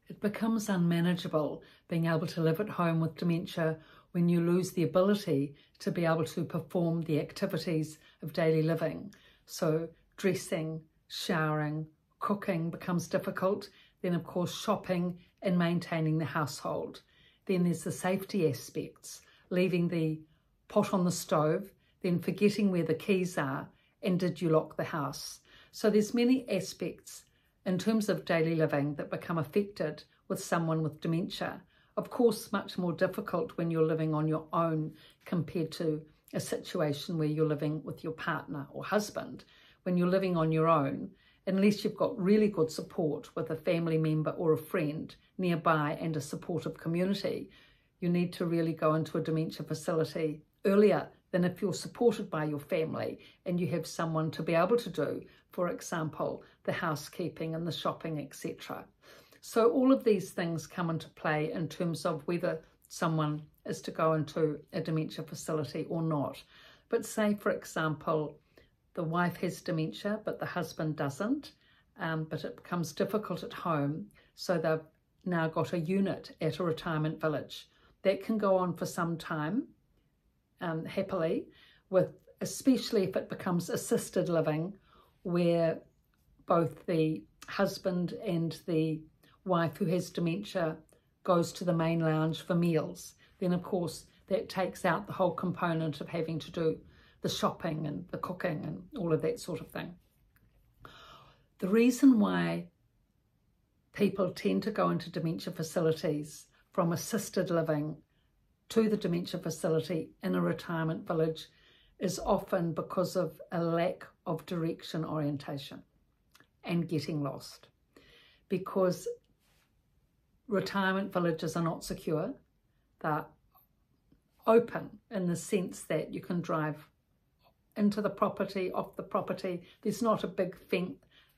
It becomes unmanageable being able to live at home with dementia when you lose the ability to be able to perform the activities of daily living. So dressing, showering, cooking becomes difficult. Then, of course, shopping and maintaining the household. Then there's the safety aspects, leaving the pot on the stove, then forgetting where the keys are, and did you lock the house? So there's many aspects in terms of daily living that become affected with someone with dementia. Of course, much more difficult when you're living on your own compared to a situation where you're living with your partner or husband. When you're living on your own, unless you've got really good support with a family member or a friend nearby and a supportive community, you need to really go into a dementia facility earlier than if you're supported by your family and you have someone to be able to do, for example, the housekeeping and the shopping, etc. So all of these things come into play in terms of whether someone is to go into a dementia facility or not. But say, for example, the wife has dementia, but the husband doesn't, but it becomes difficult at home. So they've now got a unit at a retirement village. That can go on for some time, happily, especially if it becomes assisted living, where both the husband and the wife who has dementia goes to the main lounge for meals. Then, of course, that takes out the whole component of having to do the shopping and the cooking and all of that sort of thing. The reason why people tend to go into dementia facilities from assisted living to the dementia facility in a retirement village is often because of a lack of direction orientation and getting lost. Because retirement villages are not secure. They're open in the sense that you can drive into the property, off the property. There's not a big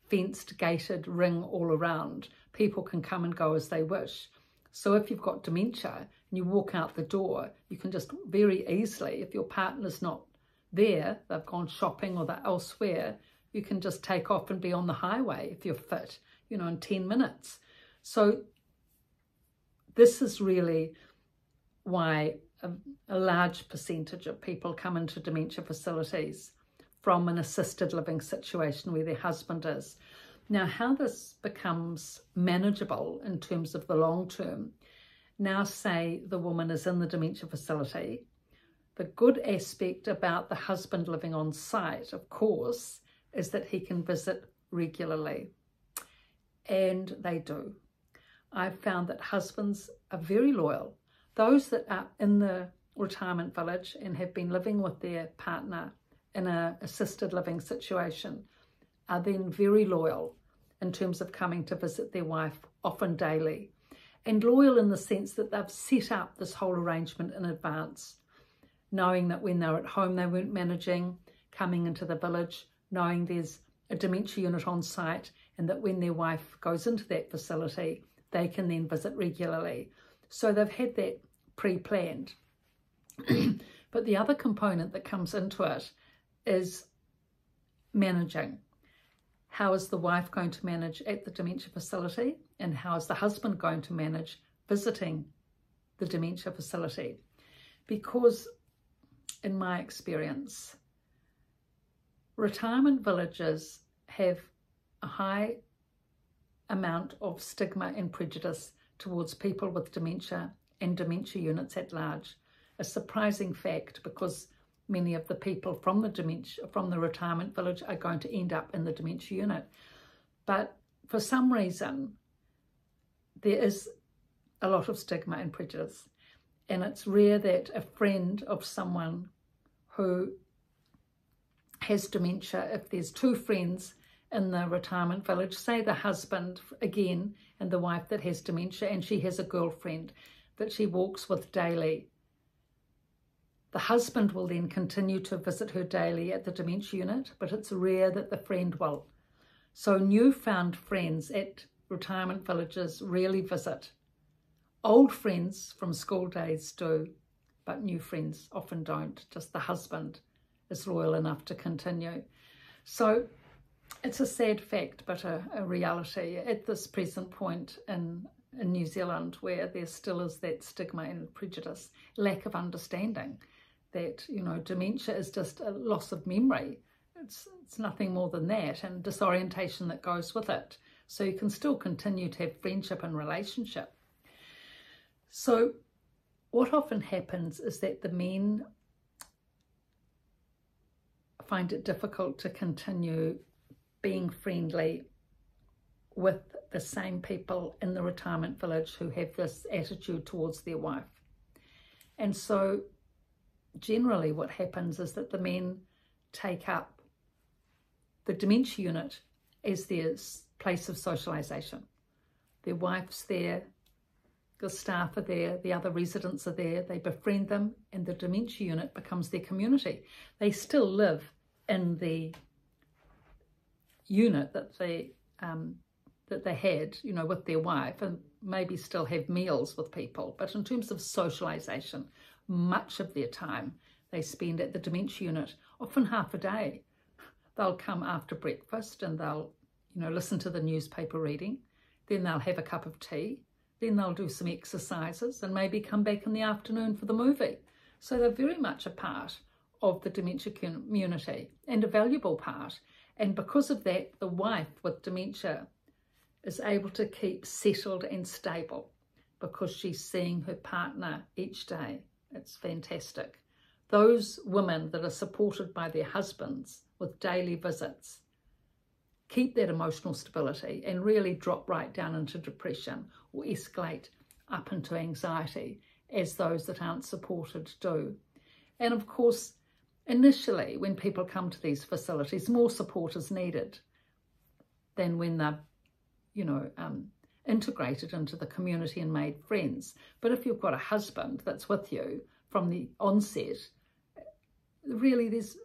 fenced, gated ring all around. People can come and go as they wish. So if you've got dementia and you walk out the door, you can just very easily, if your partner's not there, they've gone shopping or they're elsewhere, you can just take off and be on the highway if you're fit, in 10 minutes. So this is really why a large percentage of people come into dementia facilities from an assisted living situation where their husband is. Now, how this becomes manageable in terms of the long term, now say the woman is in the dementia facility. The good aspect about the husband living on site, of course, is that he can visit regularly. And they do. I've found that husbands are very loyal. Those that are in the retirement village and have been living with their partner in an assisted living situation are then very loyal in terms of coming to visit their wife often daily. And loyal in the sense that they've set up this whole arrangement in advance, knowing that when they're at home they weren't managing, coming into the village, knowing there's a dementia unit on site, and that when their wife goes into that facility, they can then visit regularly. So they've had that pre-planned. But the other component that comes into it is managing. How is the wife going to manage at the dementia facility, and how is the husband going to manage visiting the dementia facility? Because in my experience, retirement villages have a high amount of stigma and prejudice towards people with dementia and dementia units at large. A surprising fact, because many of the people from the retirement village are going to end up in the dementia unit. But for some reason, there is a lot of stigma and prejudice. And it's rare that a friend of someone who has dementia, if there's two friends in the retirement village, say the husband again and the wife that has dementia, and she has a girlfriend that she walks with daily, the husband will then continue to visit her daily at the dementia unit, but it's rare that the friend will. So newfound friends at retirement villages rarely visit. Old friends from school days do, but new friends often don't. Just the husband is loyal enough to continue. So It's a sad fact, but a reality at this present point in New Zealand, where there still is that stigma and prejudice, lack of understanding that, you know, dementia is just a loss of memory. It's nothing more than that, and disorientation that goes with it. So you can still continue to have friendship and relationship. So what often happens is that the men find it difficult to continue being friendly with the same people in the retirement village who have this attitude towards their wife. And so generally what happens is that the men take up the dementia unit as their place of socialisation. Their wife's there, the staff are there, the other residents are there, they befriend them, and the dementia unit becomes their community. They still live in the unit that they had, you know, with their wife, and maybe still have meals with people. But in terms of socialisation, much of their time they spend at the dementia unit, often half a day. They'll come after breakfast and they'll, you know, listen to the newspaper reading. Then they'll have a cup of tea. Then they'll do some exercises and maybe come back in the afternoon for the movie. So they're very much a part of the dementia community, and a valuable part. And because of that, the wife with dementia is able to keep settled and stable because she's seeing her partner each day. It's fantastic. Those women that are supported by their husbands with daily visits keep that emotional stability and really drop right down into depression or escalate up into anxiety, as those that aren't supported do. And of course, initially, when people come to these facilities, more support is needed than when they're, you know, integrated into the community and made friends. But if you've got a husband that's with you from the onset, really there's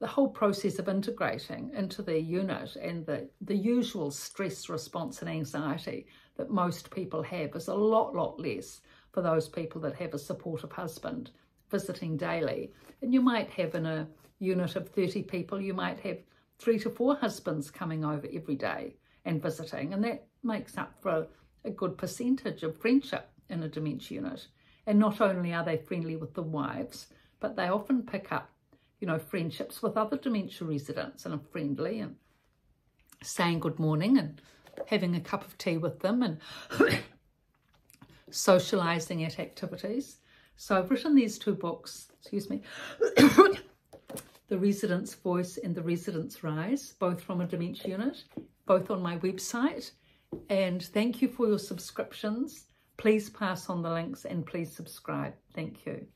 the whole process of integrating into the unit, and the usual stress response and anxiety that most people have is a lot less for those people that have a supportive husband visiting daily. And you might have, in a unit of 30 people, you might have 3 to 4 husbands coming over every day and visiting, and that makes up for a good percentage of friendship in a dementia unit. And not only are they friendly with the wives, but they often pick up, you know, friendships with other dementia residents and are friendly and saying good morning and having a cup of tea with them and socialising at activities. So I've written these 2 books, The Resident's Voice and The Resident's Rise, both from a dementia unit, both on my website. And thank you for your subscriptions. Please pass on the links and please subscribe. Thank you.